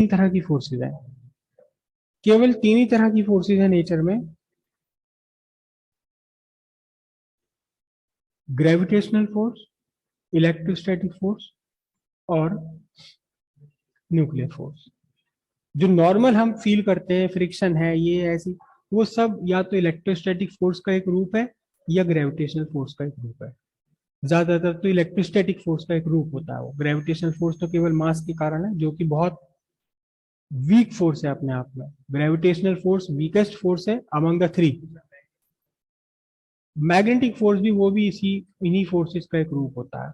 तीन तरह की फोर्सेज है, केवल तीन ही तरह की फोर्सेज है नेचर में। ग्रेविटेशनल फोर्स, इलेक्ट्रोस्टैटिक फोर्स और न्यूक्लियर फोर्स। जो नॉर्मल हम फील करते हैं, फ्रिक्शन है, ये ऐसी, वो सब या तो इलेक्ट्रोस्टैटिक फोर्स का एक रूप है या ग्रेविटेशनल फोर्स का एक रूप है। ज्यादातर तो इलेक्ट्रोस्टैटिक फोर्स का एक रूप होता है। वो ग्रेविटेशनल फोर्स तो केवल मास के कारण है, जो कि बहुत वीक फोर्स है अपने आप में। ग्रेविटेशनल फोर्स वीकेस्ट फोर्स है among the three. Magnetic force भी, वो भी इसी इन्हीं फोर्सेस का एक रूप होता है।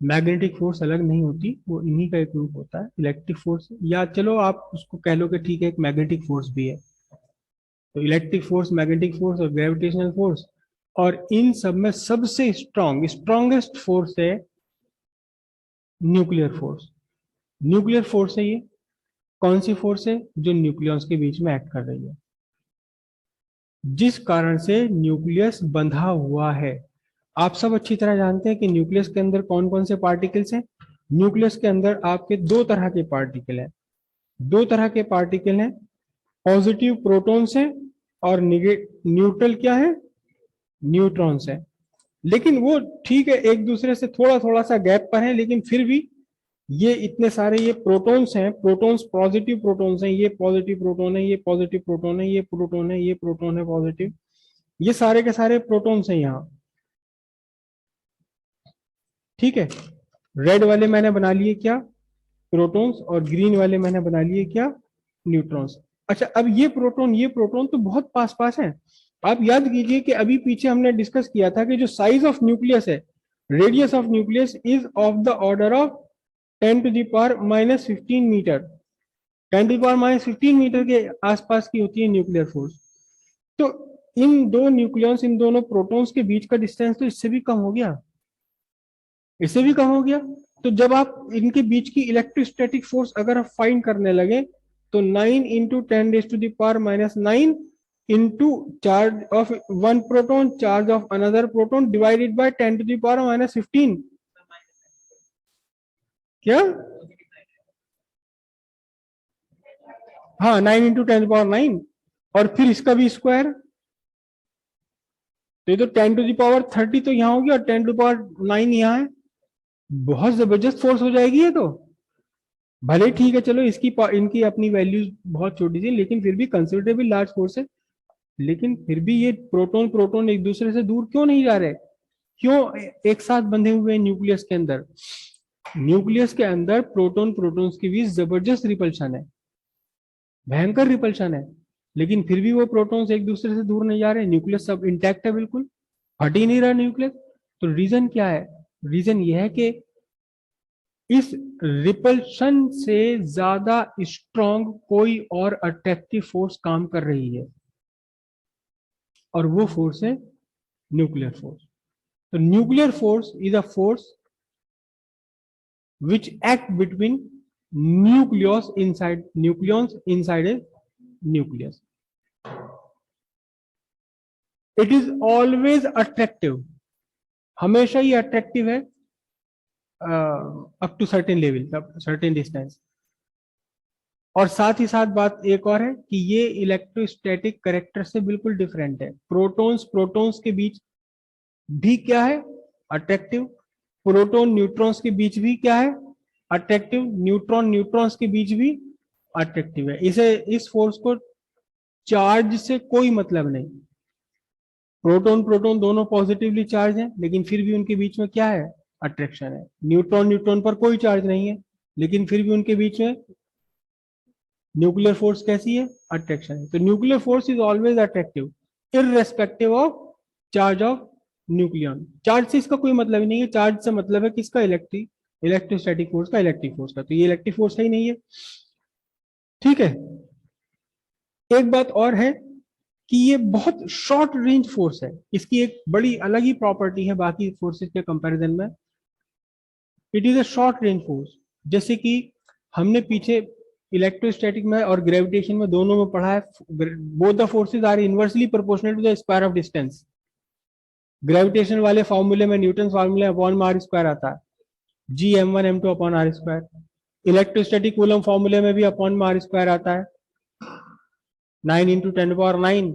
मैग्नेटिक फोर्स अलग नहीं होती, वो इन्हीं का एक रूप होता है। इलेक्ट्रिक फोर्स, या चलो आप उसको कह लो कि ठीक है, एक मैग्नेटिक फोर्स भी है। तो इलेक्ट्रिक फोर्स, मैग्नेटिक फोर्स और ग्रेविटेशनल फोर्स, और इन सब में सबसे स्ट्रॉन्गेस्ट फोर्स है न्यूक्लियर फोर्स। न्यूक्लियर फोर्स है ये। कौन सी फोर्स है? जो न्यूक्लियस के बीच में एक्ट कर रही है, जिस कारण से न्यूक्लियस बंधा हुआ है। आप सब अच्छी तरह जानते हैं कि न्यूक्लियस के अंदर कौन कौन से पार्टिकल्स हैं। न्यूक्लियस के अंदर आपके दो तरह के पार्टिकल हैं। दो तरह के पार्टिकल हैं, पॉजिटिव प्रोटॉन्स हैं और न्यूट्रल क्या है? न्यूट्रॉन्स है। लेकिन वो ठीक है, एक दूसरे से थोड़ा थोड़ा सा गैप पर है, लेकिन फिर भी ये इतने सारे ये प्रोटॉन्स हैं। प्रोटॉन्स पॉजिटिव प्रोटॉन्स हैं, ये पॉजिटिव प्रोटॉन है, ये पॉजिटिव प्रोटॉन है, ये प्रोटॉन है, ये प्रोटॉन है पॉजिटिव। ये सारे के सारे प्रोटॉन्स हैं यहाँ। ठीक है, रेड वाले मैंने बना लिए क्या? प्रोटॉन्स। और ग्रीन वाले मैंने बना लिए क्या? न्यूट्रॉन्स। अच्छा, अब ये प्रोटॉन तो बहुत पास पास है। आप याद कीजिए कि अभी पीछे हमने डिस्कस किया था कि जो साइज ऑफ न्यूक्लियस है, radius of nucleus is of the order of 10⁻⁻15 metre. 10⁻⁻15 के आसपास की होती है न्यूक्लियर फोर्स। तो इन दो न्यूक्लियॉन्स, इन दोनों प्रोटॉन्स के बीच का डिस्टेंस तो इससे भी कम हो गया, इससे भी कम हो गया। तो जब आप इनके बीच की इलेक्ट्रोस्टैटिक फोर्स अगर आप फाइंड करने लगे, तो 9 × 10⁻⁹ into charge of one proton, charge of another proton, divided by 10⁻⁻15। क्या? हाँ, 9 × 10⁻9। और फिर इसका भी स्क्वायर, तो ये तो 10⁻30 तो यहाँ होगी और 10⁻9 यहाँ है। बहुत जबरदस्त फोर्स हो जाएगी ये तो। भले ठीक है, चलो इसकी इनकी अपनी वैल्यूज बहुत छोटी सी, लेकिन फिर भी कंसिडरेबल लार्ज फोर्स है। लेकिन फिर भी ये प्रोटॉन प्रोटॉन एक दूसरे से दूर क्यों नहीं जा रहे? क्यों एक साथ बंधे हुए हैं न्यूक्लियस के अंदर? न्यूक्लियस के अंदर प्रोटॉन प्रोटॉन्स के बीच जबरदस्त रिपल्शन है, भयंकर रिपल्शन है। लेकिन फिर भी वो प्रोटॉन्स एक दूसरे से दूर नहीं जा रहे, न्यूक्लियस सब इंटैक्ट है, बिल्कुल हट ही नहीं रहा न्यूक्लियस। तो रीजन क्या है? रीजन ये है कि इस रिपल्शन से ज्यादा स्ट्रॉन्ग कोई और अट्रैक्टिव फोर्स काम कर रही है, और वो फोर्स है न्यूक्लियर फोर्स। तो nuclear force is a force which act between nucleons inside a nucleus. It is always attractive, हमेशा ही अट्रैक्टिव है up to certain level, certain distance. और साथ ही साथ बात एक और है कि ये इलेक्ट्रोस्टैटिक करेक्टर से बिल्कुल डिफरेंट है। प्रोटॉन्स प्रोटॉन्स के बीच भी क्या है? अट्रैक्टिव। प्रोटॉन न्यूट्रॉन्स के बीच भी क्या है? अट्रैक्टिव। न्यूट्रॉन न्यूट्रॉन्स के बीच भी अट्रैक्टिव है। इसे, इस फोर्स को चार्ज से कोई मतलब नहीं। प्रोटॉन प्रोटॉन दोनों पॉजिटिवली चार्ज हैं, लेकिन फिर भी उनके बीच में क्या है? अट्रैक्शन है। न्यूट्रॉन न्यूट्रॉन पर कोई चार्ज नहीं है, लेकिन फिर भी उनके बीच में न्यूक्लियर फोर्स कैसी है? अट्रैक्शन है। तो nuclear force is always attractive irrespective of charge of nucleon. Charge से इसका कोई मतलब ही नहीं है। चार्ज से मतलब है किसका? इलेक्ट्रोस्टैटिक फोर्स का, इलेक्ट्रिक फोर्स का। तो ये इलेक्ट्रिक फोर्स है ही नहीं है। ठीक है, एक बात और है कि ये बहुत शॉर्ट रेंज फोर्स है। इसकी एक बड़ी अलग ही प्रॉपर्टी है बाकी फोर्सेस के कंपैरिजन में। It is a short range force. जैसे कि हमने पीछे इलेक्ट्रोस्टैटिक में और ग्रेविटेशन में दोनों में पढ़ा है, both the forces are inversely proportional to the square of distance. Gravitation वाले फॉर्मूले में न्यूटन फॉर्मूले अपॉन आर स्क्वायर आता है, G m1 m2 upon r square. Electrostatic Coulomb फॉर्मूले में भी अपॉन में आर स्क्वायर आता है, 9 into 10⁻9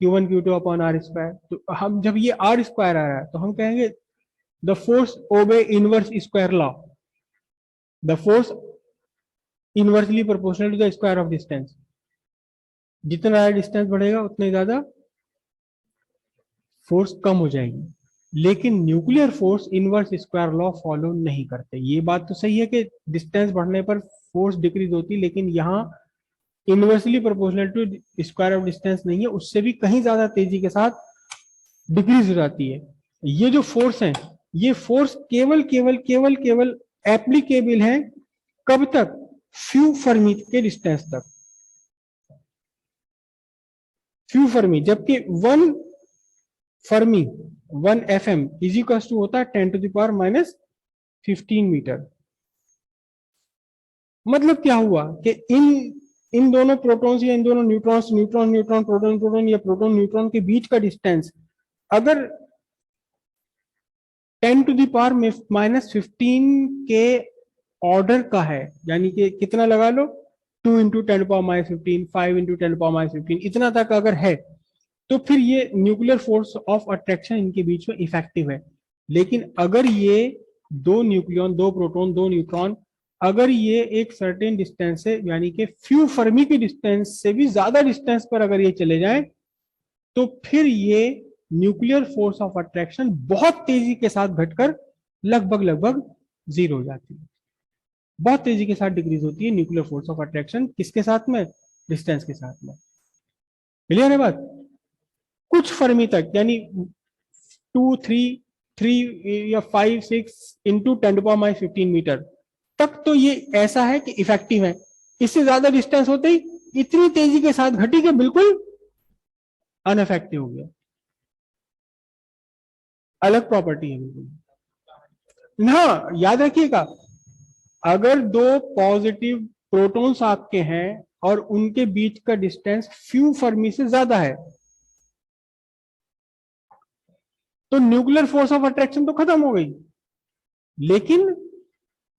Q1 Q2 upon r square. तो हम जब ये आर स्क्वायर आ रहा है तो हम कहेंगे the force obey inverse square law, the force inversely proportional to the square of distance. जितना ज्यादा डिस्टेंस बढ़ेगा उतना ज्यादा फोर्स कम हो जाएगी। लेकिन nuclear force inverse square law follow नहीं करते। ये बात तो सही है कि डिस्टेंस बढ़ने पर फोर्स डिक्रीज होती है, लेकिन यहाँ inversely proportional to square of distance नहीं है, उससे भी कहीं ज्यादा तेजी के साथ डिक्रीज हो जाती है। ये जो फोर्स है, ये फोर्स केवल केवल केवल केवल एप्लीकेबल है कब तक? फ्यू फर्मी के डिस्टेंस तक, फ्यू फर्मी। जबकि 1 fermi 1 FM is equal to होता है 10⁻⁻15 मीटर। मतलब क्या हुआ कि इन दोनों प्रोटॉन्स या इन दोनों neutrons, neutron neutron proton proton या प्रोटॉन न्यूट्रॉन के बीच का डिस्टेंस अगर 10⁻⁻15 के ऑर्डर का है, यानी कि कितना लगा लो, 2 इंटू 10⁻15, 5 इंटू 10⁻15, इतना तक अगर है, तो फिर ये न्यूक्लियर फोर्स ऑफ अट्रैक्शन इनके बीच में इफेक्टिव है। लेकिन अगर ये दो न्यूक्लियन, दो प्रोटॉन, दो न्यूट्रॉन, अगर ये एक सर्टेन डिस्टेंस से, यानी कि फ्यू फर्मी की डिस्टेंस से भी ज्यादा डिस्टेंस पर अगर ये चले जाएं, तो फिर ये न्यूक्लियर फोर्स ऑफ अट्रैक्शन बहुत तेजी के साथ घटकर लगभग जीरो हो जाती है। बहुत तेजी के साथ डिक्रीज होती है न्यूक्लियर फोर्स ऑफ अट्रैक्शन, किसके साथ में? डिस्टेंस के साथ में। क्लियर है बात? कुछ फर्मी तक, यानी 2, 3 या 5, 6 इंटू 10⁻15 मीटर तक तो ये ऐसा है कि इफेक्टिव है। इससे ज्यादा डिस्टेंस होते ही इतनी तेजी के साथ घटी कि बिल्कुल अनइफेक्टिव हो गया। अलग प्रॉपर्टी है बिल्कुल। हाँ, याद रखिएगा, अगर दो पॉजिटिव प्रोटॉन्स आपके हैं और उनके बीच का डिस्टेंस फ्यू फर्मी से ज्यादा है, तो न्यूक्लियर फोर्स ऑफ अट्रैक्शन तो खत्म हो गई, लेकिन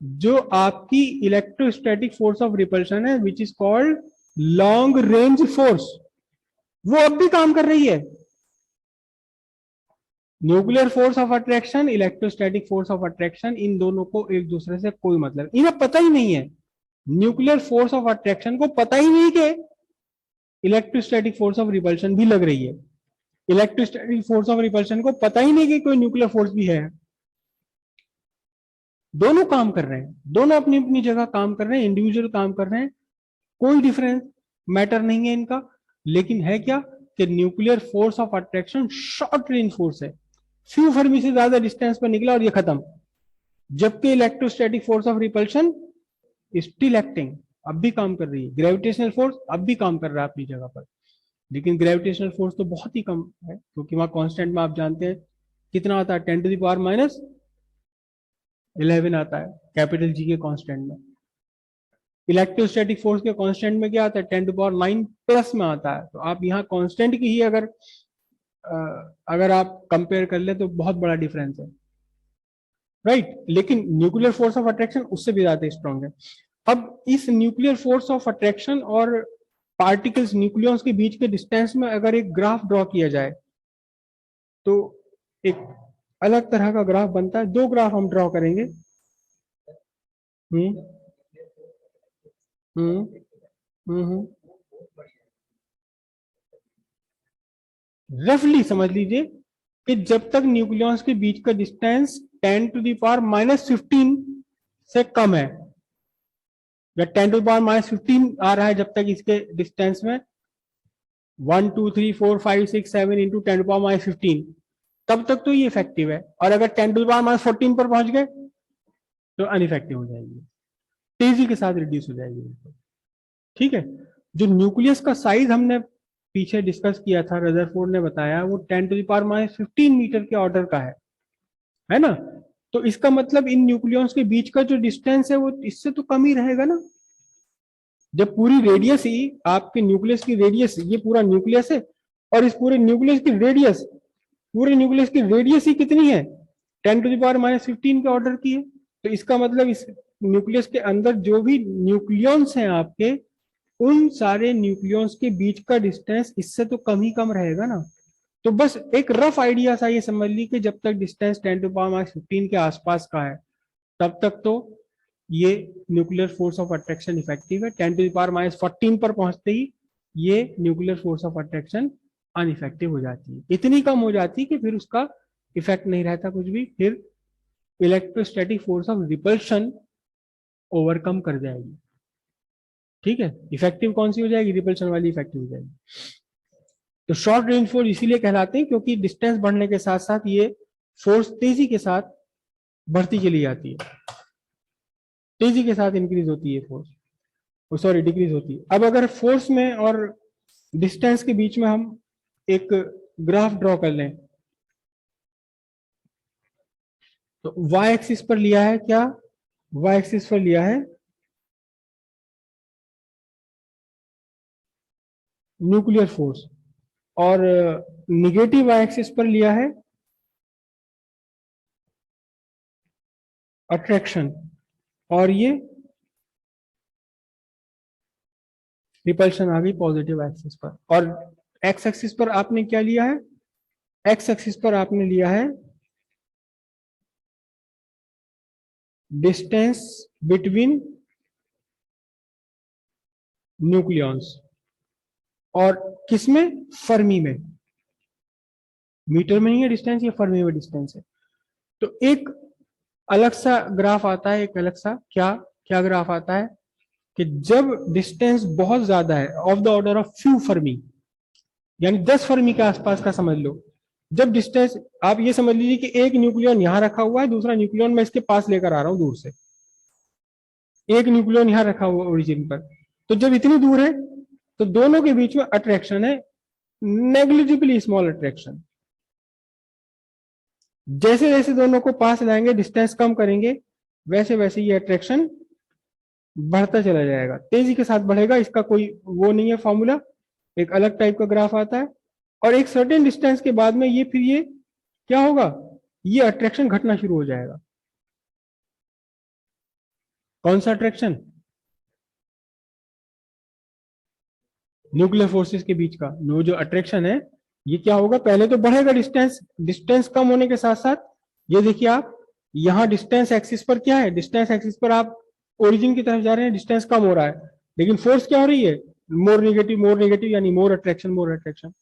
जो आपकी इलेक्ट्रोस्टैटिक फोर्स ऑफ रिपल्शन है, which is called long range force, वो अब भी काम कर रही है। Nuclear force of attraction, electrostatic force of attraction, इन दोनों को एक दूसरे से कोई मतलब, इन्हें पता ही नहीं है। न्यूक्लियर फोर्स ऑफ अट्रैक्शन को पता ही नहीं कि इलेक्ट्रोस्टैटिक फोर्स ऑफ रिपल्शन भी लग रही है। इलेक्ट्रोस्टैटिक फोर्स ऑफ रिपल्शन को पता ही नहीं कि कोई न्यूक्लियर फोर्स भी है। दोनों काम कर रहे हैं, दोनों अपनी अपनी जगह काम कर रहे हैं, इंडिविजुअल काम कर रहे हैं, कोई डिफरेंस मैटर नहीं है इनका। लेकिन है क्या कि nuclear force of attraction short range force है, फ्यू फर्मी से ज्यादा डिस्टेंस पर निकला और ये खत्म। जबकि electrostatic force of repulsion still acting, अब भी काम कर रही है। ग्रेविटेशनल फोर्स अब भी काम कर रहा है अपनी जगह पर, लेकिन ग्रेविटेशनल फोर्स तो बहुत ही कम है, क्योंकि वहां कांस्टेंट में आप जानते हैं कितना आता है, 10⁻⁻11 आता है कैपिटल जी के कांस्टेंट में। इलेक्ट्रोस्टैटिक फोर्स के कांस्टेंट में क्या आता है, 10⁻9 प्लस में आता है। तो आप यहाँ कांस्टेंट की ही अगर आप कंपेयर कर ले तो बहुत बड़ा डिफरेंस है, राइट। लेकिन न्यूक्लियर फोर्स ऑफ अट्रैक्शन उससे भी ज्यादा स्ट्रॉन्ग है। अब इस न्यूक्लियर फोर्स ऑफ अट्रैक्शन और पार्टिकल्स, न्यूक्लियॉन्स के बीच के डिस्टेंस में अगर एक ग्राफ ड्रॉ किया जाए, तो एक अलग तरह का ग्राफ बनता है। दो ग्राफ हम ड्रॉ करेंगे। हम्म हम्म हम्म रफली समझ लीजिए कि जब तक न्यूक्लियॉन्स के बीच का डिस्टेंस 10⁻⁻15 से कम है, या 10⁻⁻15 आ रहा है, जब तक इसके डिस्टेंस में 1 2 3 4 5 6 7 इंटू 10⁻15, तब तक तो ये इफेक्टिव है। और अगर 10⁻14 पर पहुंच गए तो अनइफेक्टिव हो जाएगी, तेजी के साथ रिड्यूस हो जाएगी। ठीक है। जो न्यूक्लियस का साइज हमने पीछे डिस्कस किया था, रदरफोर्ड ने बताया, वो 10⁻15 मीटर के ऑर्डर का है ना। तो इसका मतलब इन न्यूक्लियॉन्स के बीच का जो डिस्टेंस है वो इससे तो कम ही रहेगा ना। जब पूरी रेडियस ही आपके न्यूक्लियस की रेडियस, ये पूरा न्यूक्लियस है, और इस पूरे न्यूक्लियस की रेडियस, पूरे न्यूक्लियस की रेडियस ही कितनी है, 10⁻15 के ऑर्डर की है। तो इसका मतलब इस न्यूक्लियस के अंदर जो भी न्यूक्लियॉन्स हैं आपके, उन सारे न्यूक्लियॉन्स के बीच का डिस्टेंस इससे तो कम ही कम रहेगा ना। तो बस एक रफ आइडिया सा ये समझ ली कि जब तक डिस्टेंस 10⁻15 के आसपास का है तब तक तो ये nuclear force of attraction effective है। 10⁻14 पर पहुंचते ही ये न्यूक्लियर फोर्स ऑफ अट्रैक्शन अनइफेक्टिव हो जाती है। इतनी कम हो जाती है कि फिर उसका इफेक्ट नहीं रहता कुछ भी, फिर electrostatic force of repulsion overcome कर जाएगी। ठीक है, इफेक्टिव कौन सी हो जाएगी? रिपल्शन वाली इफेक्टिव हो जाएगी। तो शॉर्ट रेंज फोर्स इसीलिए कहलाते हैं क्योंकि डिस्टेंस बढ़ने के साथ साथ ये फोर्स तेजी के साथ बढ़ती चली जाती है, तेजी के साथ इंक्रीज होती है फोर्स, सॉरी डिक्रीज होती है। अब अगर फोर्स में और डिस्टेंस के बीच में हम एक ग्राफ ड्रॉ कर लें, तो y एक्सिस पर लिया है क्या? y एक्सिस पर लिया है न्यूक्लियर फोर्स, और निगेटिव y एक्सिस पर लिया है अट्रैक्शन, और ये रिपल्शन आ गई पॉजिटिव एक्सिस पर। और x एक्सिस पर आपने क्या लिया है? x एक्सिस पर आपने लिया है डिस्टेंस बिटवीन न्यूक्लियॉन्स, और किसमें? फर्मी में। मीटर में नहीं है डिस्टेंस, ये फर्मी में डिस्टेंस है। तो एक अलग सा ग्राफ आता है, एक अलग सा क्या क्या ग्राफ आता है कि जब डिस्टेंस बहुत ज्यादा है, of the order of few Fermi, यानी 10 फर्मी के आसपास का समझ लो। जब डिस्टेंस, आप ये समझ लीजिए कि एक न्यूक्लियॉन यहां रखा हुआ है, दूसरा न्यूक्लियॉन मैं इसके पास लेकर आ रहा हूं दूर से, एक न्यूक्लियॉन यहां रखा हुआ ओरिजिन पर। तो जब इतनी दूर है तो दोनों के बीच में अट्रैक्शन है नेग्लिजिबली स्मॉल अट्रैक्शन। जैसे जैसे दोनों को पास लाएंगे, डिस्टेंस कम करेंगे, वैसे वैसे ये अट्रैक्शन बढ़ता चला जाएगा, तेजी के साथ बढ़ेगा। इसका कोई वो नहीं है फॉर्मूला, एक अलग टाइप का ग्राफ आता है। और एक सर्टेन डिस्टेंस के बाद में ये फिर ये क्या होगा? ये अट्रैक्शन घटना शुरू हो जाएगा। कौन सा अट्रैक्शन? न्यूक्लियर फोर्सेस के बीच का वो जो अट्रैक्शन है, ये क्या होगा? पहले तो बढ़ेगा डिस्टेंस, डिस्टेंस कम होने के साथ साथ ये देखिए आप यहां डिस्टेंस एक्सिस पर क्या है? डिस्टेंस एक्सिस पर आप ओरिजिन की तरफ जा रहे हैं, डिस्टेंस कम हो रहा है, लेकिन फोर्स क्या हो रही है? मोर नेगेटिव, यानी मोर अट्रैक्शन, मोर अट्रैक्शन।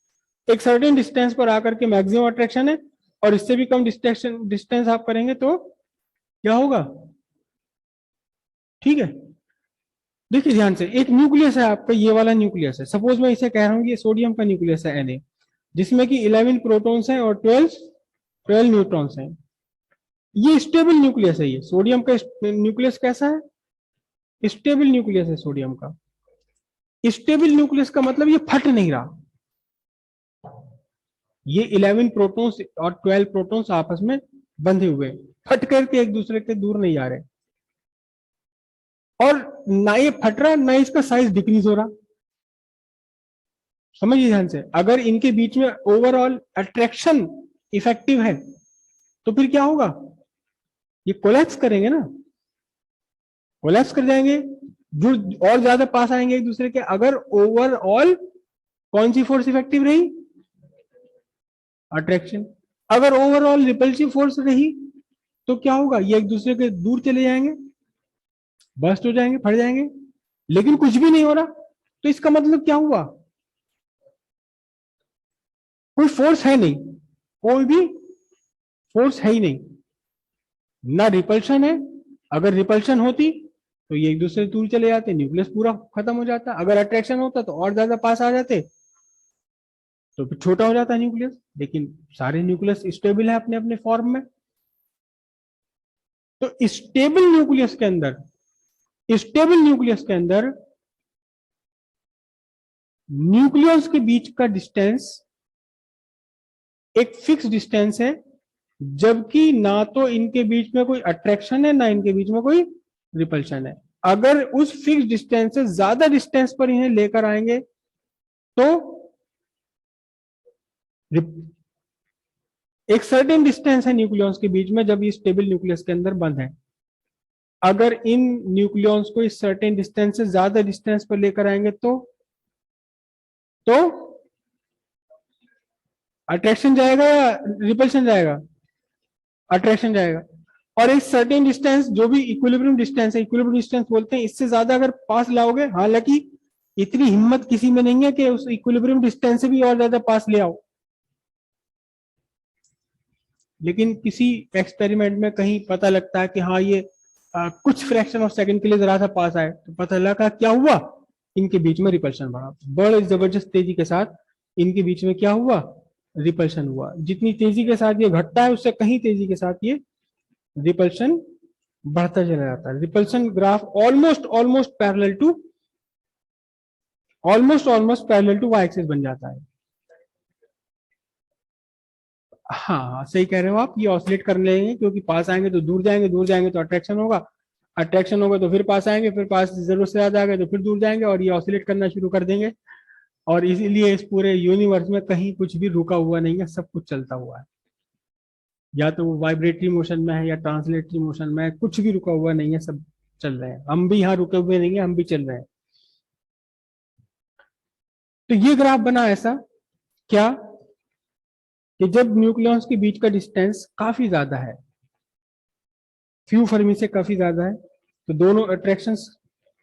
एक सर्टेन डिस्टेंस पर आकर के मैक्सिमम अट्रैक्शन है, और इससे भी कम डिस्टेंस आप करेंगे तो क्या होगा? ठीक है, देखिए ध्यान से, एक न्यूक्लियस है आपका, ये वाला न्यूक्लियस है, सपोज मैं इसे कह रहा हूँ ये सोडियम का न्यूक्लियस है Na, जिसमें कि 11 प्रोटॉन्स हैं और 12 न्यूट्रॉन्स हैं। ये स्टेबल न्यूक्लियस है। ये सोडियम का न्यूक्लियस कैसा है? स्टेबल न्यूक्लियस है सोडियम का। स्टेबल न्यूक्लियस का मतलब ये फट नहीं रहा, ये 11 प्रोटॉन्स और 12 प्रोटॉन्स आपस में बंधे हुए, फट करके एक दूसरे के दूर नहीं आ रहे, और ना ये फट रहा ना इसका साइज डिक्रीज हो रहा। समझिए ध्यान से, अगर इनके बीच में ओवरऑल अट्रैक्शन इफेक्टिव है तो फिर क्या होगा? ये कोलैप्स करेंगे ना, कोलैप्स कर जाएंगे, जो और ज्यादा पास आएंगे एक दूसरे के। अगर ओवरऑल कौन सी फोर्स इफेक्टिव रही? अट्रैक्शन। अगर ओवरऑल रिपल्सिव फोर्स रही तो क्या होगा? ये एक दूसरे के दूर चले जाएंगे, बस्ट हो जाएंगे, फट जाएंगे, लेकिन कुछ भी नहीं हो रहा। तो इसका मतलब क्या हुआ? कोई फोर्स है नहीं, कोई भी फोर्स है ही नहीं, ना रिपल्शन है। अगर रिपल्शन होती तो ये एक दूसरे से दूर चले जाते, न्यूक्लियस पूरा खत्म हो जाता। अगर अट्रैक्शन होता तो और ज्यादा पास आ जाते, तो फिर छोटा हो जाता न्यूक्लियस। लेकिन सारे न्यूक्लियस स्टेबल है अपने अपने फॉर्म में। तो स्टेबल न्यूक्लियस के अंदर, स्टेबल न्यूक्लियस के अंदर न्यूक्लियस के बीच का डिस्टेंस एक फिक्स डिस्टेंस है, जबकि ना तो इनके बीच में कोई अट्रैक्शन है ना इनके बीच में कोई रिपल्शन है। अगर उस फिक्स डिस्टेंस से ज्यादा डिस्टेंस पर इन्हें लेकर आएंगे तो एक सर्टेन डिस्टेंस है न्यूक्लियस के बीच में जब ये स्टेबल न्यूक्लियस के अंदर बंद है, अगर इन न्यूक्लियॉन्स को इस सर्टेन डिस्टेंस से ज्यादा डिस्टेंस पर लेकर आएंगे तो अट्रैक्शन जाएगा या रिपल्शन जाएगा? अट्रैक्शन जाएगा। और एक सर्टेन डिस्टेंस जो भी इक्विलिब्रियम डिस्टेंस है, इक्विलिब्रियम डिस्टेंस बोलते हैं, इससे ज्यादा अगर पास लाओगे, हालांकि इतनी हिम्मत किसी में नहीं है कि उस इक्विलिब्रियम डिस्टेंस से भी और ज्यादा पास ले आओ, लेकिन किसी एक्सपेरिमेंट में कहीं पता लगता है कि हाँ ये कुछ फ्रैक्शन ऑफ सेकंड के लिए जरा सा पास आए, तो पता लगा क्या हुआ, इनके बीच में रिपल्शन बढ़ा, बड़े जबरदस्त तेजी के साथ इनके बीच में क्या हुआ, रिपल्शन हुआ। जितनी तेजी के साथ ये घटता है उससे कहीं तेजी के साथ ये रिपल्शन बढ़ता चला जाता है। Repulsion graph almost parallel to y axis बन जाता है। हाँ सही कह रहे हो आप, ये ऑसिलेट कर लेंगे क्योंकि पास आएंगे तो दूर जाएंगे, दूर जाएंगे तो अट्रैक्शन होगा, अट्रैक्शन होगा तो फिर पास आएंगे, फिर पास जरूरत से ज्यादा आ गए तो फिर दूर जाएंगे, और ये ऑसिलेट करना शुरू कर देंगे। और इसीलिए इस पूरे यूनिवर्स में कहीं कुछ भी रुका हुआ नहीं है, सब कुछ चलता हुआ है, या तो वो वाइब्रेटरी मोशन में है या ट्रांसलेटरी मोशन में है, कुछ भी रुका हुआ नहीं है, सब चल रहे हैं। हम भी यहाँ रुके हुए नहीं है, हम भी चल रहे हैं। तो ये ग्राफ बना ऐसा क्या कि जब न्यूक्लियॉन्स के बीच का डिस्टेंस काफी ज्यादा है, फ्यू फर्मी से काफी ज्यादा है, तो दोनों अट्रैक्शन,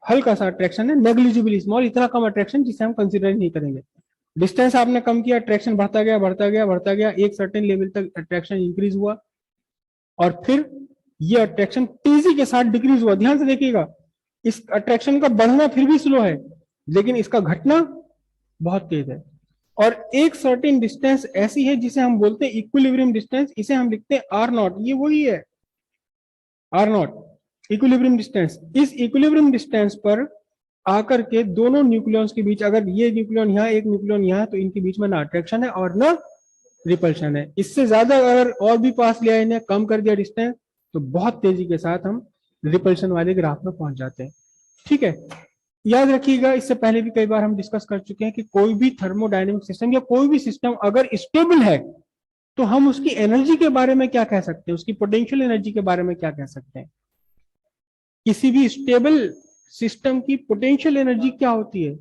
हल्का सा अट्रैक्शन है, नेग्लिजिबली स्मॉल, इतना कम अट्रैक्शन जिसे हम कंसिडर नहीं करेंगे। डिस्टेंस आपने कम किया, अट्रैक्शन बढ़ता गया बढ़ता गया बढ़ता गया, एक सर्टेन लेवल तक अट्रैक्शन इंक्रीज हुआ, और फिर ये अट्रैक्शन तेजी के साथ डिक्रीज हुआ। ध्यान से देखिएगा, इस अट्रैक्शन का बढ़ना फिर भी स्लो है, लेकिन इसका घटना बहुत तेज है। और एक सर्टेन डिस्टेंस ऐसी है जिसे हम बोलते हैं इक्विलिब्रियम डिस्टेंस, इसे हम लिखते हैं आर नॉट, ये वही है आर नॉट इक्विलिब्रियम डिस्टेंस। इस इक्विलिब्रियम डिस्टेंस पर आकर के दोनों न्यूक्लियॉन्स के बीच, अगर ये न्यूक्लियॉन यहाँ, एक न्यूक्लियॉन यहाँ, तो इनके बीच में ना अट्रैक्शन है और ना रिपल्शन है। इससे ज्यादा अगर और भी पास लिया, इन्हें कम कर दिया डिस्टेंस, तो बहुत तेजी के साथ हम रिपल्शन वाले ग्राफ में पहुंच जाते हैं। ठीक है, याद रखिएगा, इससे पहले भी कई बार हम डिस्कस कर चुके हैं कि कोई भी थर्मोडायनेमिक सिस्टम या कोई भी सिस्टम अगर स्टेबल है तो हम उसकी एनर्जी के बारे में क्या कह सकते हैं, उसकी पोटेंशियल एनर्जी के बारे में क्या कह सकते हैं। किसी भी स्टेबल सिस्टम की पोटेंशियल एनर्जी क्या होती है?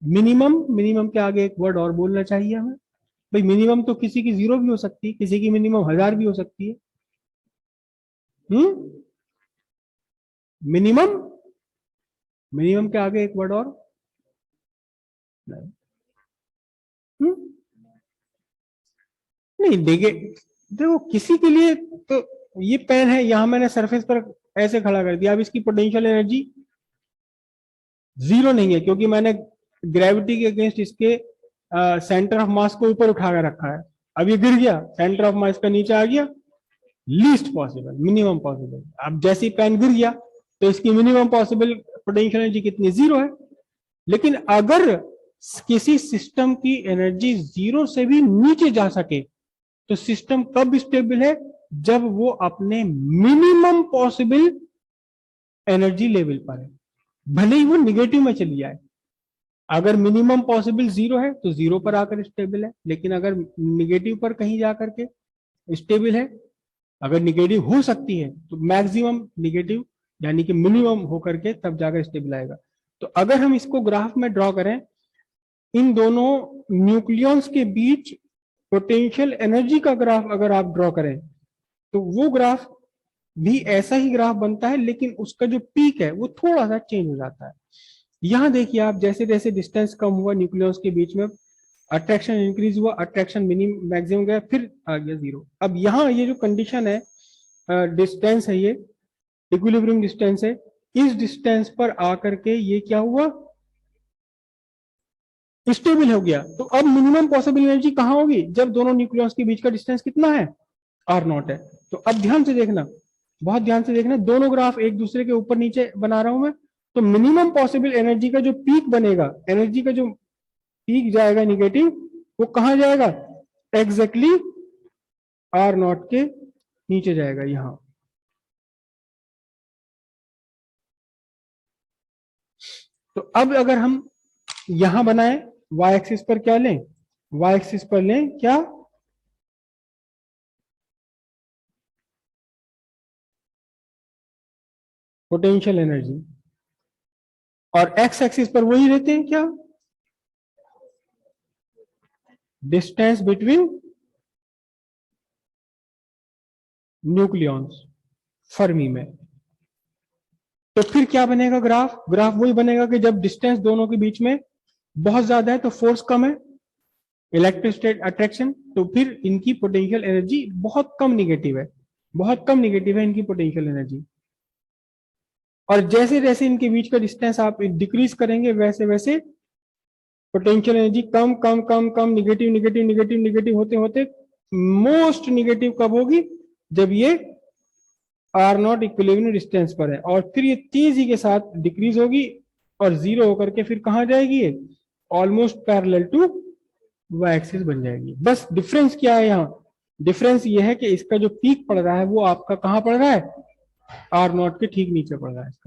मिनिमम, मिनिमम के आगे एक वर्ड और बोलना चाहिए हमें भाई, मिनिमम तो किसी की 0 भी हो सकती है, किसी की मिनिमम 1000 भी हो सकती है। मिनिमम, मिनिमम के आगे एक वर्ड और नहीं। नहीं देखिए, देखो किसी के लिए तो ये पेन है, यहां मैंने सरफेस पर ऐसे खड़ा कर दिया, अब इसकी पोटेंशियल एनर्जी 0 नहीं है, क्योंकि मैंने ग्रेविटी के अगेंस्ट इसके सेंटर ऑफ मास को ऊपर उठा कर रखा है। अब ये गिर गया, सेंटर ऑफ मास का नीचे आ गया, लीस्ट पॉसिबल, मिनिमम पॉसिबल। अब जैसे ही पेन गिर गया तो इसकी मिनिमम पॉसिबल पोटेंशियल एनर्जी कितनी, 0 है। लेकिन अगर किसी सिस्टम की एनर्जी 0 से भी नीचे जा सके तो सिस्टम कब स्टेबल है? जब वो अपने मिनिमम पॉसिबल एनर्जी लेवल पर है, भले ही वो निगेटिव में चली जाए। अगर मिनिमम पॉसिबल 0 है तो 0 पर आकर स्टेबल है, लेकिन अगर निगेटिव पर कहीं जाकर के स्टेबल है, अगर निगेटिव हो सकती है तो मैक्सिमम निगेटिव यानी कि मिनिमम होकर के तब जाकर स्टेबल आएगा। तो अगर हम इसको ग्राफ में ड्रॉ करें, इन दोनों न्यूक्लियॉन्स के बीच पोटेंशियल एनर्जी का ग्राफ अगर आप ड्रॉ करें तो वो ग्राफ भी ऐसा ही ग्राफ बनता है, लेकिन उसका जो पीक है वो थोड़ा सा चेंज हो जाता है। यहां देखिए आप, जैसे जैसे डिस्टेंस कम हुआ न्यूक्लियस के बीच में, अट्रैक्शन इंक्रीज हुआ, अट्रैक्शन मिनिमम मैक्सिमम गया, फिर आ गया 0। अब यहाँ ये जो कंडीशन है, डिस्टेंस है, ये इक्विलिब्रियम डिस्टेंस है, इस डिस्टेंस पर आकर के ये क्या हुआ, स्टेबल हो गया। तो अब मिनिमम पॉसिबल एनर्जी कहां होगी? जब दोनों न्यूक्लियस के बीच का डिस्टेंस कितना है, आर नॉट है। तो अब ध्यान से देखना, बहुत ध्यान से देखना, दोनों ग्राफ एक दूसरे के ऊपर नीचे बना रहा हूं मैं। तो मिनिमम पॉसिबल एनर्जी का जो पीक बनेगा, एनर्जी का जो पीक जाएगा निगेटिव, वो कहां जाएगा? एग्जैक्टली आर नॉट के नीचे जाएगा, यहां। तो अब अगर हम यहां बनाए, वाई एक्सिस पर क्या लें, वाई एक्सिस पर लें क्या, पोटेंशियल एनर्जी, और एक्स एक्सिस पर वही रहते हैं क्या, डिस्टेंस बिटवीन न्यूक्लियॉन्स फर्मी में। तो फिर क्या बनेगा ग्राफ, ग्राफ वही बनेगा कि जब डिस्टेंस दोनों के बीच में बहुत ज्यादा है तो फोर्स कम है, इलेक्ट्रोस्टैटिक अट्रैक्शन, तो फिर इनकी पोटेंशियल एनर्जी बहुत कम निगेटिव है, बहुत कम निगेटिव है इनकी पोटेंशियल एनर्जी। और जैसे जैसे इनके बीच का डिस्टेंस आप डिक्रीज करेंगे वैसे वैसे पोटेंशियल एनर्जी कम कम कम कम, निगेटिव निगेटिव निगेटिव निगेटिव होते होते मोस्ट निगेटिव कब होगी, जब ये आर नॉट इक्विलिब्रियम डिस्टेंस पर है, और फिर ये तेजी के साथ डिक्रीज होगी और जीरो होकर के फिर कहां जाएगी, ये almost parallel to y axis बन जाएगी। बस डिफरेंस क्या है यहाँ, डिफरेंस ये है कि इसका जो पीक पड़ रहा है वो आपका कहां पड़ रहा है, आर नॉट के ठीक नीचे पड़ रहा है इसका।